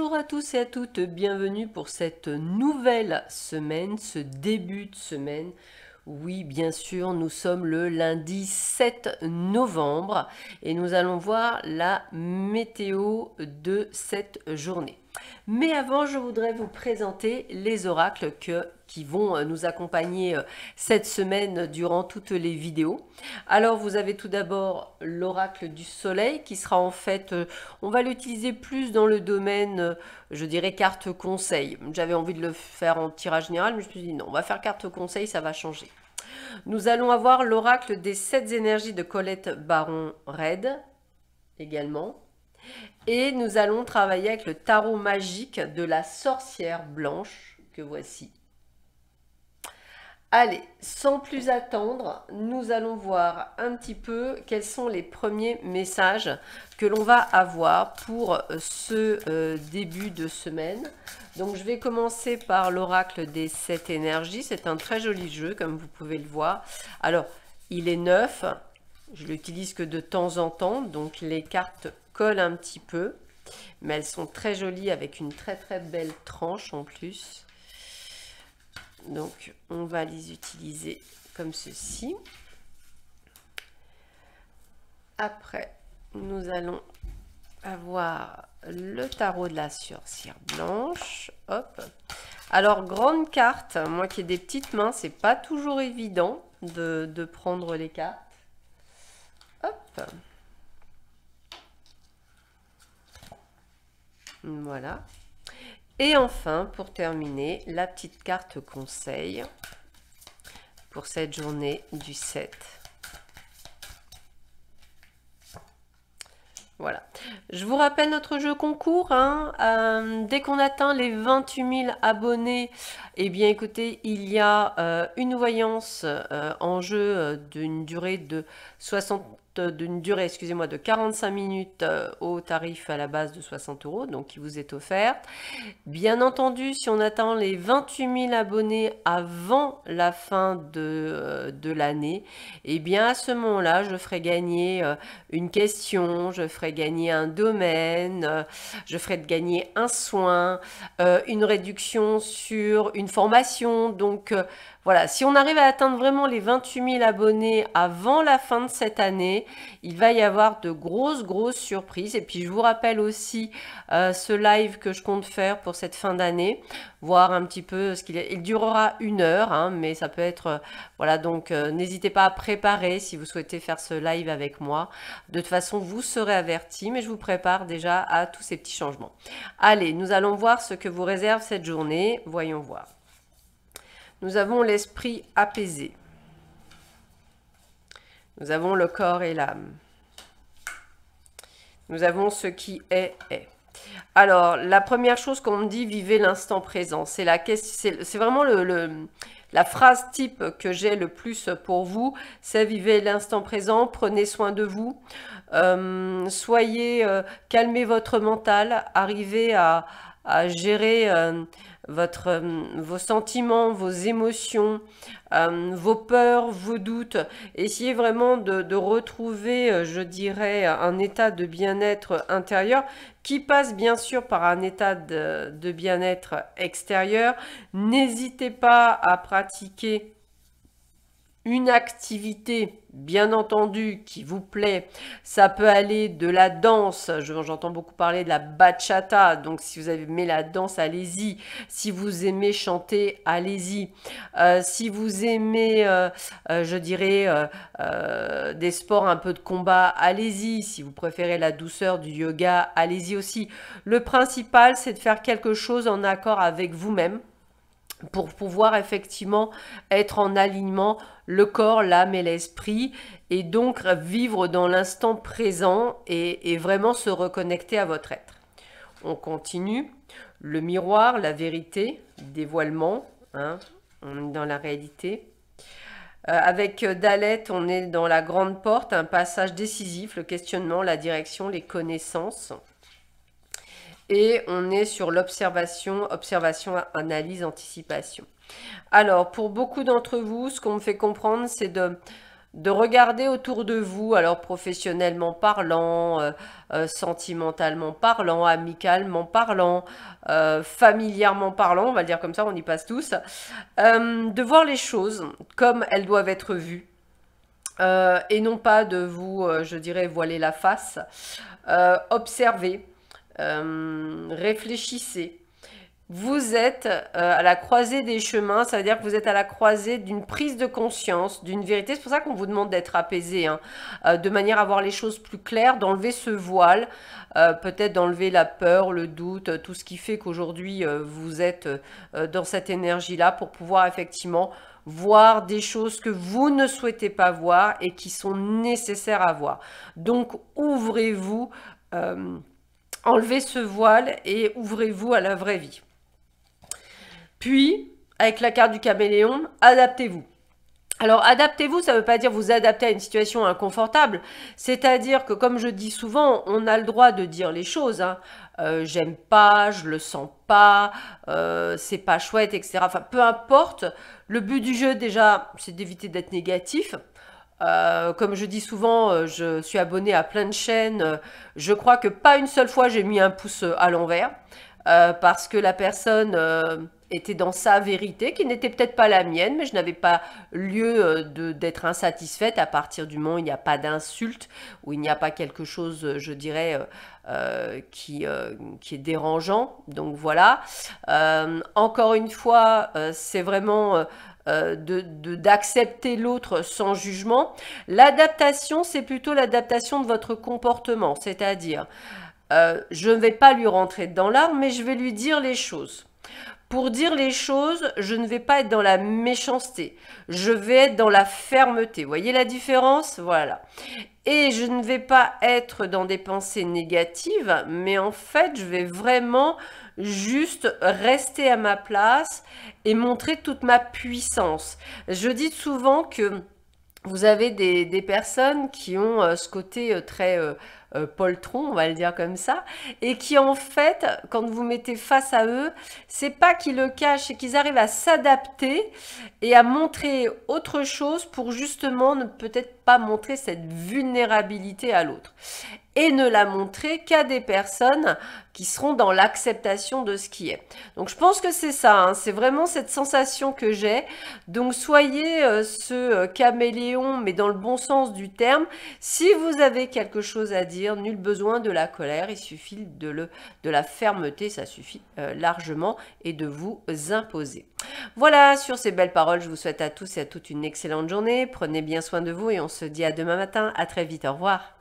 Bonjour à tous et à toutes, bienvenue pour cette nouvelle semaine, ce début de semaine. Oui, bien sûr, nous sommes le lundi 7 novembre et nous allons voir la météo de cette journée. Mais avant, je voudrais vous présenter les oracles qui vont nous accompagner cette semaine durant toutes les vidéos. Alors, vous avez tout d'abord l'oracle du soleil qui sera en fait, on va l'utiliser plus dans le domaine, je dirais, carte conseil. J'avais envie de le faire en tirage général, mais je me suis dit non, on va faire carte conseil, ça va changer. Nous allons avoir l'oracle des 7 énergies de Colette Baron-Red également. Et nous allons travailler avec le tarot magique de la sorcière blanche que voici. Allez, sans plus attendre, nous allons voir un petit peu quels sont les premiers messages que l'on va avoir pour ce début de semaine. Donc je vais commencer par l'oracle des 7 énergies. C'est un très joli jeu comme vous pouvez le voir. Alors, il est neuf, je l'utilise que de temps en temps, donc les cartes collent un petit peu. Mais elles sont très jolies avec une très très belle tranche en plus. Donc, on va les utiliser comme ceci. Après, nous allons avoir le tarot de la sorcière blanche. Hop. Alors, grande carte. Moi qui ai des petites mains, c'est pas toujours évident de prendre les cartes. Hop. Voilà. Et enfin, pour terminer, la petite carte conseil pour cette journée du 7. Voilà. Je vous rappelle notre jeu concours. Dès qu'on atteint les 28 000 abonnés, eh bien écoutez, il y a une voyance en jeu d'une durée de 45 minutes au tarif à la base de 60 €, donc qui vous est offerte. Bien entendu, si on atteint les 28 000 abonnés avant la fin de l'année, eh bien à ce moment-là, je ferai gagner une question, je ferai gagner un domaine, je ferai gagner un soin, une réduction sur une formation. Donc voilà, si on arrive à atteindre vraiment les 28 000 abonnés avant la fin de cette année, il va y avoir de grosses surprises. Et puis je vous rappelle aussi ce live que je compte faire pour cette fin d'année, voir un petit peu ce qu'il est. Il durera 1 heure, mais ça peut être voilà, donc n'hésitez pas à préparer si vous souhaitez faire ce live avec moi. De toute façon, vous serez avertis, mais je vous prépare déjà à tous ces petits changements. Allez, nous allons voir ce que vous réserve cette journée. Voyons voir. Nous avons l'esprit apaisé. Nous avons le corps et l'âme. Nous avons ce qui est. Alors, la première chose qu'on me dit, vivez l'instant présent. C'est vraiment la phrase type que j'ai le plus pour vous. C'est vivez l'instant présent, prenez soin de vous. Calmez votre mental, arrivez à gérer vos sentiments, vos émotions, vos peurs, vos doutes. Essayez vraiment de retrouver, je dirais, un état de bien-être intérieur qui passe bien sûr par un état de bien-être extérieur. N'hésitez pas à pratiquer une activité, bien entendu, qui vous plaît. Ça peut aller de la danse, j'entends beaucoup parler de la bachata, donc si vous aimez la danse, allez-y. Si vous aimez chanter, allez-y. Si vous aimez, je dirais, des sports un peu de combat, allez-y. Si vous préférez la douceur du yoga, allez-y aussi. Le principal, c'est de faire quelque chose en accord avec vous-même, pour pouvoir effectivement être en alignement, le corps, l'âme et l'esprit, et donc vivre dans l'instant présent et vraiment se reconnecter à votre être. On continue. Le miroir, la vérité, dévoilement, on est dans la réalité. Avec Dalet, on est dans la grande porte, un passage décisif, le questionnement, la direction, les connaissances. Et on est sur l'observation, analyse, anticipation. Alors, pour beaucoup d'entre vous, ce qu'on me fait comprendre, c'est de regarder autour de vous, alors professionnellement parlant, sentimentalement parlant, amicalement parlant, familièrement parlant, on va le dire comme ça, on y passe tous, de voir les choses comme elles doivent être vues. Et non pas de vous, je dirais, voiler la face. Observez, réfléchissez. Vous êtes à la croisée des chemins, ça veut dire que vous êtes à la croisée d'une prise de conscience, d'une vérité. C'est pour ça qu'on vous demande d'être apaisé, hein, de manière à voir les choses plus claires, d'enlever ce voile, peut-être d'enlever la peur, le doute, tout ce qui fait qu'aujourd'hui vous êtes dans cette énergie-là pour pouvoir effectivement voir des choses que vous ne souhaitez pas voir et qui sont nécessaires à voir. Donc ouvrez-vous, enlevez ce voile et ouvrez-vous à la vraie vie. Puis, avec la carte du caméléon, adaptez-vous. Alors, adaptez-vous, ça ne veut pas dire vous adapter à une situation inconfortable. C'est-à-dire que, comme je dis souvent, on a le droit de dire les choses. Hein. J'aime pas, je le sens pas, c'est pas chouette, etc. Enfin, peu importe. Le but du jeu, déjà, c'est d'éviter d'être négatif. Comme je dis souvent, je suis abonnée à plein de chaînes. Je crois que pas une seule fois j'ai mis un pouce à l'envers. Parce que la personne était dans sa vérité, qui n'était peut-être pas la mienne, mais je n'avais pas lieu d'être insatisfaite à partir du moment où il n'y a pas d'insulte, où il n'y a pas quelque chose, je dirais, qui est dérangeant. Donc voilà. Encore une fois, c'est vraiment d'accepter l'autre sans jugement. L'adaptation, c'est plutôt l'adaptation de votre comportement, c'est-à-dire je ne vais pas lui rentrer dans l'arme, mais je vais lui dire les choses. Pour dire les choses, je ne vais pas être dans la méchanceté. Je vais être dans la fermeté. Vous voyez la différence? Voilà. Et je ne vais pas être dans des pensées négatives, mais en fait, je vais vraiment juste rester à ma place et montrer toute ma puissance. Je dis souvent que vous avez des personnes qui ont ce côté très poltron, on va le dire comme ça, et qui en fait, quand vous mettez face à eux, c'est pas qu'ils le cachent, c'est qu'ils arrivent à s'adapter et à montrer autre chose pour justement ne peut-être pas montrer cette vulnérabilité à l'autre. Et ne la montrer qu'à des personnes qui seront dans l'acceptation de ce qui est. Donc je pense que c'est ça, hein, c'est vraiment cette sensation que j'ai. Donc soyez ce caméléon, mais dans le bon sens du terme. Si vous avez quelque chose à dire, nul besoin de la colère, il suffit de la fermeté, ça suffit largement, et de vous imposer. Voilà, sur ces belles paroles, je vous souhaite à tous et à toutes une excellente journée. Prenez bien soin de vous et on se dit à demain matin. À très vite, au revoir.